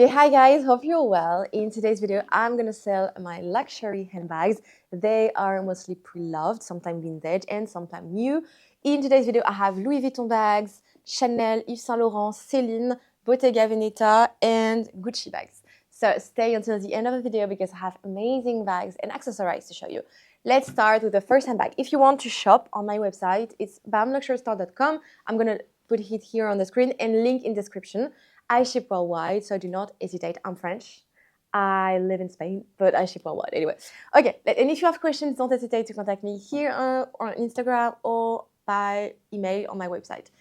Hey, hi guys, hope you're well. In today's video, I'm gonna sell my luxury handbags. They are mostly pre-loved, sometimes vintage and sometimes new. In today's video, I have Louis Vuitton bags, Chanel, Yves Saint Laurent, Celine, Bottega Veneta, and Gucci bags. So stay until the end of the video because I have amazing bags and accessories to show you. Let's start with the first handbag. If you want to shop on my website, it's bamluxurystore.com. I'm gonna put it here on the screen and link in description. I ship worldwide, so do not hesitate. I'm French. I live in Spain, but I ship worldwide anyway. Okay, and if you have questions, don't hesitate to contact me here on Instagram or by email on my website.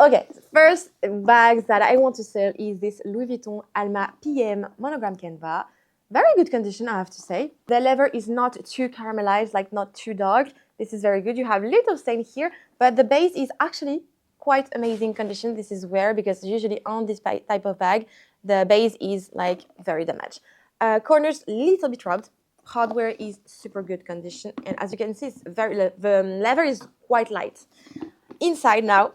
Okay, first bags that I want to sell is this Louis Vuitton Alma PM monogram canvas. Very good condition, I have to say. The leather is not too caramelized, like not too dark. This is very good. You have little stain here, but the base is actually quite amazing condition. This is rare because usually on this type of bag, the base is like very damaged. Corners little bit rubbed. Hardware is super good condition, and as you can see, it's the leather is quite light. Inside now,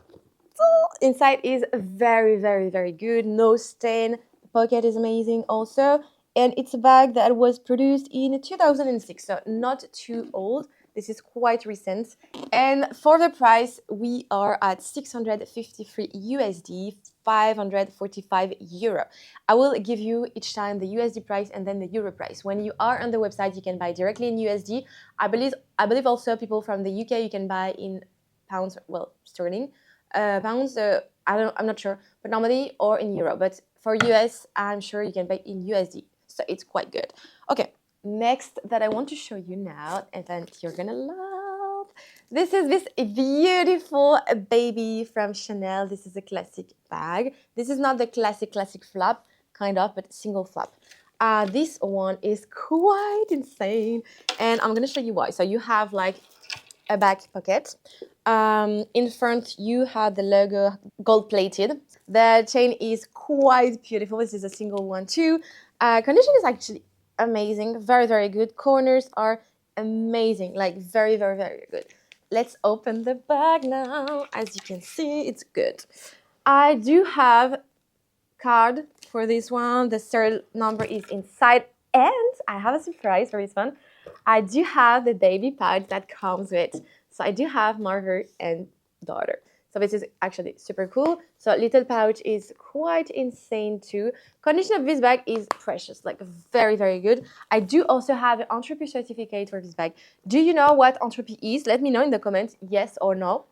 inside is very good. No stain. The pocket is amazing also, and it's a bag that was produced in 2006, so not too old. This is quite recent. And for the price, we are at 653 USD, 545 euro. I will give you each time the USD price and then the euro price. When you are on the website, you can buy directly in USD. I believe also people from the UK, you can buy in pounds, well, sterling. Pounds, I'm not sure, but normally, or in euro. But for US, I'm sure you can buy in USD. So it's quite good. Okay. Next that I want to show you now, and then you're gonna love. This is this beautiful baby from Chanel. This is a classic bag. This is not the classic flap, kind of, but single flap. This one is quite insane, and I'm gonna show you why. So you have like a back pocket. In front, you have the logo gold plated. The chain is quite beautiful. This is a single one too. Condition is actually amazing, very good. Corners are amazing, like very good. Let's open the bag now. As you can see, it's good. I do have card for this one. The serial number is inside, and I have a surprise for this one. I do have the baby pouch that comes with. So I do have Margot and daughter. So this is actually super cool. So little pouch is quite insane too. Condition of this bag is precious, like very good. I do also have an Entropy certificate for this bag. Do you know what Entropy is? Let me know in the comments, yes or no.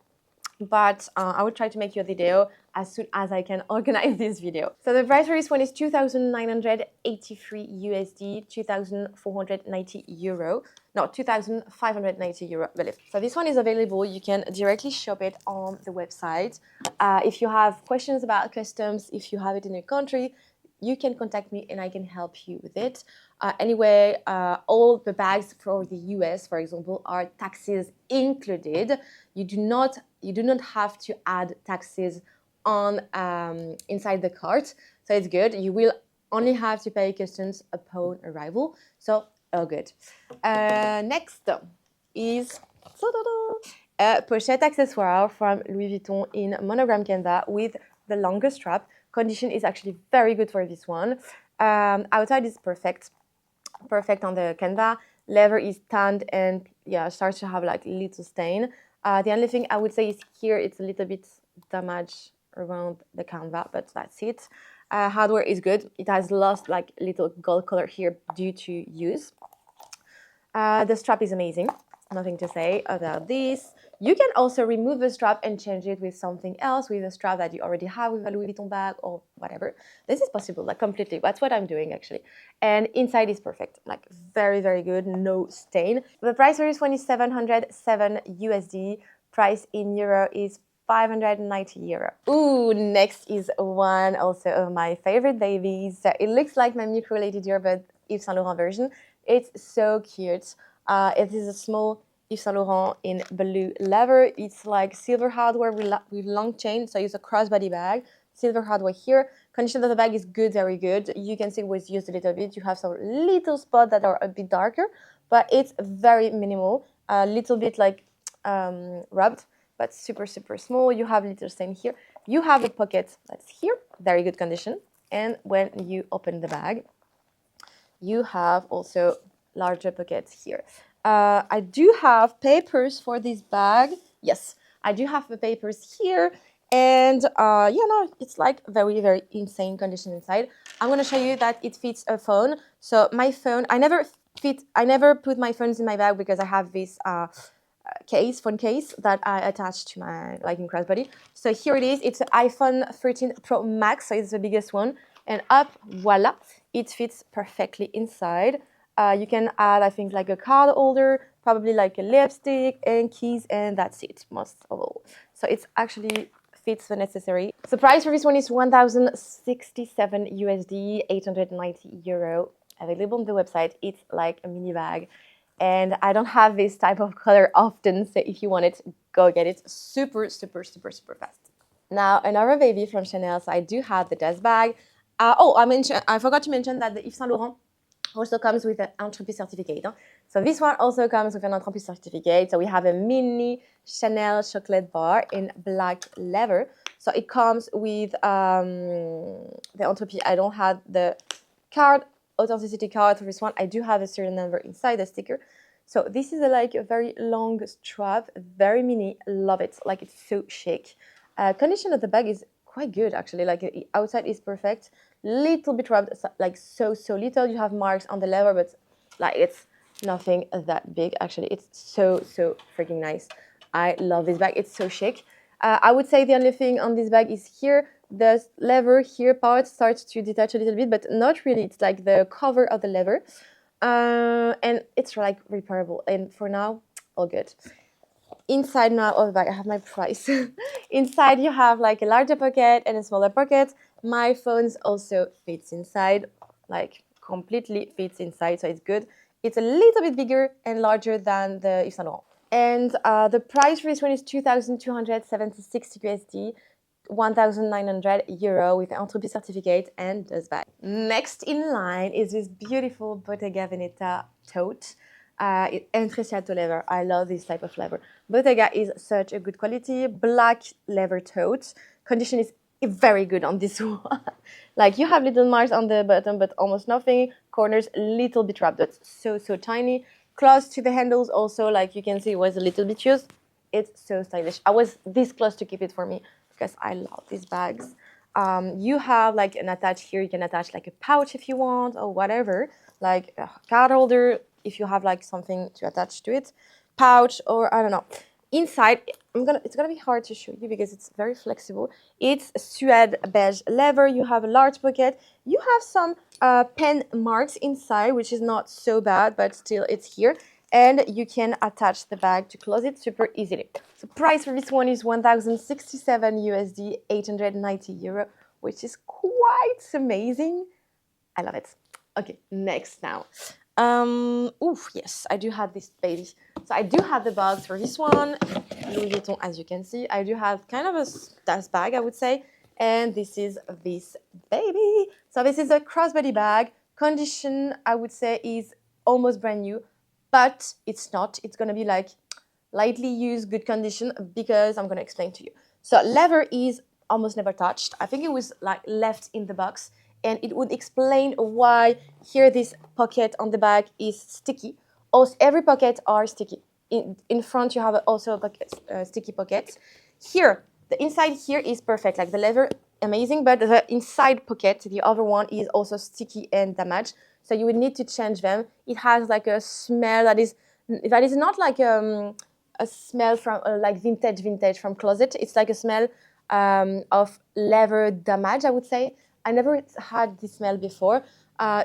But I will try to make you a video as soon as I can organize this video. So the price for this one is 2,983 USD, 2,490 euro. No, 2,590 euro, I believe. So this one is available. You can directly shop it on the website. If you have questions about customs, if you have it in your country, you can contact me and I can help you with it. Anyway, all the bags for the US, for example, are taxes included. You do not have to add taxes on inside the cart, so it's good. You will only have to pay customs upon arrival, so all good. Next is a pochette accessoire from Louis Vuitton in monogram canvas with the longer strap. Condition is actually very good for this one. Outside is perfect on the canvas. Leather is tanned and yeah, starts to have like little stain. The only thing I would say is here it's a little bit damaged around the canvas, but that's it. Hardware is good. It has lost like little gold color here due to use. The strap is amazing. Nothing to say about this. You can also remove the strap and change it with something else, with a strap that you already have with a Louis Vuitton bag or whatever. This is possible, like completely. That's what I'm doing actually. And inside is perfect, like very good, no stain. The price for this one is 707 USD. Price in euro is 590 euro. Ooh, next is one also of my favorite babies. So it looks like my micro-related earbud Yves Saint Laurent version. It's so cute. It is a small Yves Saint Laurent in blue leather. It's like silver hardware with long chain, so it's a crossbody bag. Silver hardware here. Condition of the bag is good, very good. You can see it was used a little bit. You have some little spots that are a bit darker, but it's very minimal. A little bit like rubbed, but super small. You have little stain here. You have a pocket that's here, very good condition. And when you open the bag, you have also larger pockets here. I do have papers for this bag. Yes, I do have the papers here. And yeah, no, it's like very, very insane condition inside. I'm going to show you that it fits a phone. So my phone, I never put my phones in my bag because I have this phone case that I attach to my crossbody. So here it is. It's an iPhone 13 Pro Max, so it's the biggest one. And up, voila, it fits perfectly inside. You can add, I think, like a card holder, probably like a lipstick and keys, and that's it, most of all. So it's actually fits the necessary. The price for this one is 1,067 USD, 890 euro. Available on the website. It's like a mini bag. And I don't have this type of color often, so if you want it, go get it super, super, super, super fast. Now, another baby from Chanel. So I do have the dust bag. I forgot to mention that the Yves Saint Laurent also comes with an Entreprise certificate. So this one also comes with an Entreprise certificate. So we have a mini Chanel chocolate bar in black leather. So it comes with the Entreprise. I don't have the card, authenticity card for this one. I do have a serial number inside the sticker. So this is a very long strap, very mini. Love it. Like, it's so chic. Condition of the bag is quite good actually. Like, outside is perfect. Little bit rubbed, like so little. You have marks on the leather, but like it's nothing that big actually. It's so freaking nice. I love this bag. It's so chic. I would say the only thing on this bag is here. The leather here part starts to detach a little bit, but not really. It's like the cover of the leather. And it's like repairable. And for now, all good. Inside now of the bag, I have my price. Inside you have like a larger pocket and a smaller pocket. My phones also fits inside, like completely fits inside, so it's good. It's a little bit bigger and larger than the Yves Saint Laurent. And the price for this one is 2,276 USD, 1,900 euro with an Entreprise certificate and dust bag. Next in line is this beautiful Bottega Veneta tote. Intrecciato leather. I love this type of leather. Bottega is such a good quality. Black leather tote. Condition is very good on this one. Like, you have little marks on the bottom, but almost nothing. Corners a little bit wrapped. That's so tiny. Close to the handles also, like you can see, it was a little bit used. It's so stylish. I was this close to keep it for me because I love these bags. You have like an attach here. You can attach like a pouch if you want, or whatever, like a card holder if you have like something to attach to it, pouch, or I don't know. Inside, it's gonna be hard to show you because it's very flexible. It's suede beige leather. You have a large pocket. You have some pen marks inside, which is not so bad, but still it's here. And you can attach the bag to close it super easily. The price for this one is 1,067 USD, 890 euro, which is quite amazing. I love it. Okay, next now. Yes, I do have this baby. So I do have the box for this one, Louis Vuitton, as you can see. I do have kind of a dust bag, I would say. And this is this baby. So this is a crossbody bag. Condition, I would say, is almost brand new, but it's not. It's going to be like lightly used, good condition, because I'm going to explain to you. So leather is almost never touched. I think it was like left in the box. And it would explain why here this pocket on the back is sticky. Also, every pocket are sticky. In front, you have also a pocket, sticky pocket. Here, the inside here is perfect. Like the leather, amazing, but the inside pocket, the other one, is also sticky and damaged. So you would need to change them. It has like a smell that is not like a smell from like vintage from closet. It's like a smell of leather damage, I would say. I never had this smell before.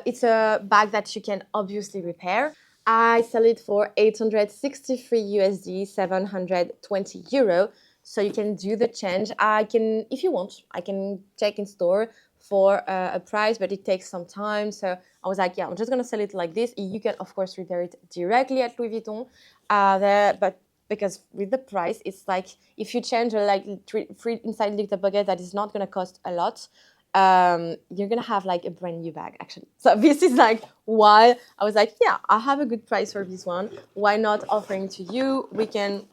It's a bag that you can obviously repair. I sell it for 863 USD, 720 euro. So you can do the change. If you want, I can check in store for a price, but it takes some time. So I was like, yeah, I'm just gonna sell it like this. You can of course repair it directly at Louis Vuitton. But because with the price, it's like if you change like free inside little pocket, that is not gonna cost a lot. You're gonna have like a brand new bag actually. So this is like why I was like, yeah, I have a good price for this one. Why not offering to you? We can,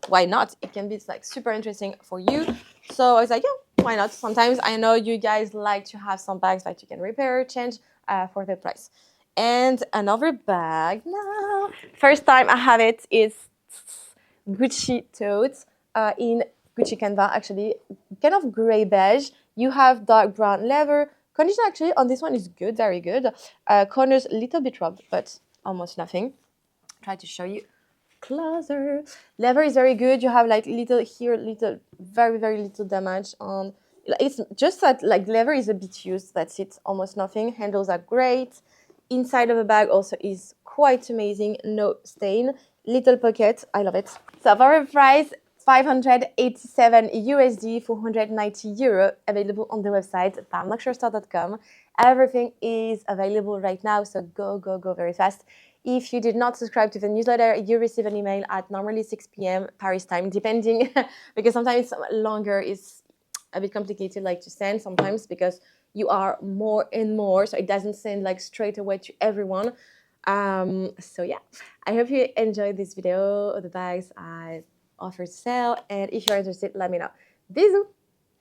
why not? It can be like super interesting for you. So I was like, yeah, why not? Sometimes I know you guys like to have some bags that you can repair, change for the price. And another bag. No. First time I have it is Gucci tote in Gucci canvas, actually, kind of gray beige. You have dark brown leather. Condition actually on this one is good, very good. Corners a little bit rubbed, but almost nothing. Try to show you closer. Leather is very good. You have like little here, little, very, very little damage on. It's just that like leather is a bit used. That's it, almost nothing. Handles are great. Inside of the bag also is quite amazing. No stain. Little pocket. I love it. So for a price, 587 USD, 490 euro, available on the website, PamLuxuryStore.com. Everything is available right now, so go very fast. If you did not subscribe to the newsletter, you receive an email at normally 6 p.m. Paris time, depending, because sometimes longer is a bit complicated like to send sometimes because you are more and more, so it doesn't send like straight away to everyone. So yeah, I hope you enjoyed this video of the bags I offer to sell, and if you're interested, let me know. Bisous!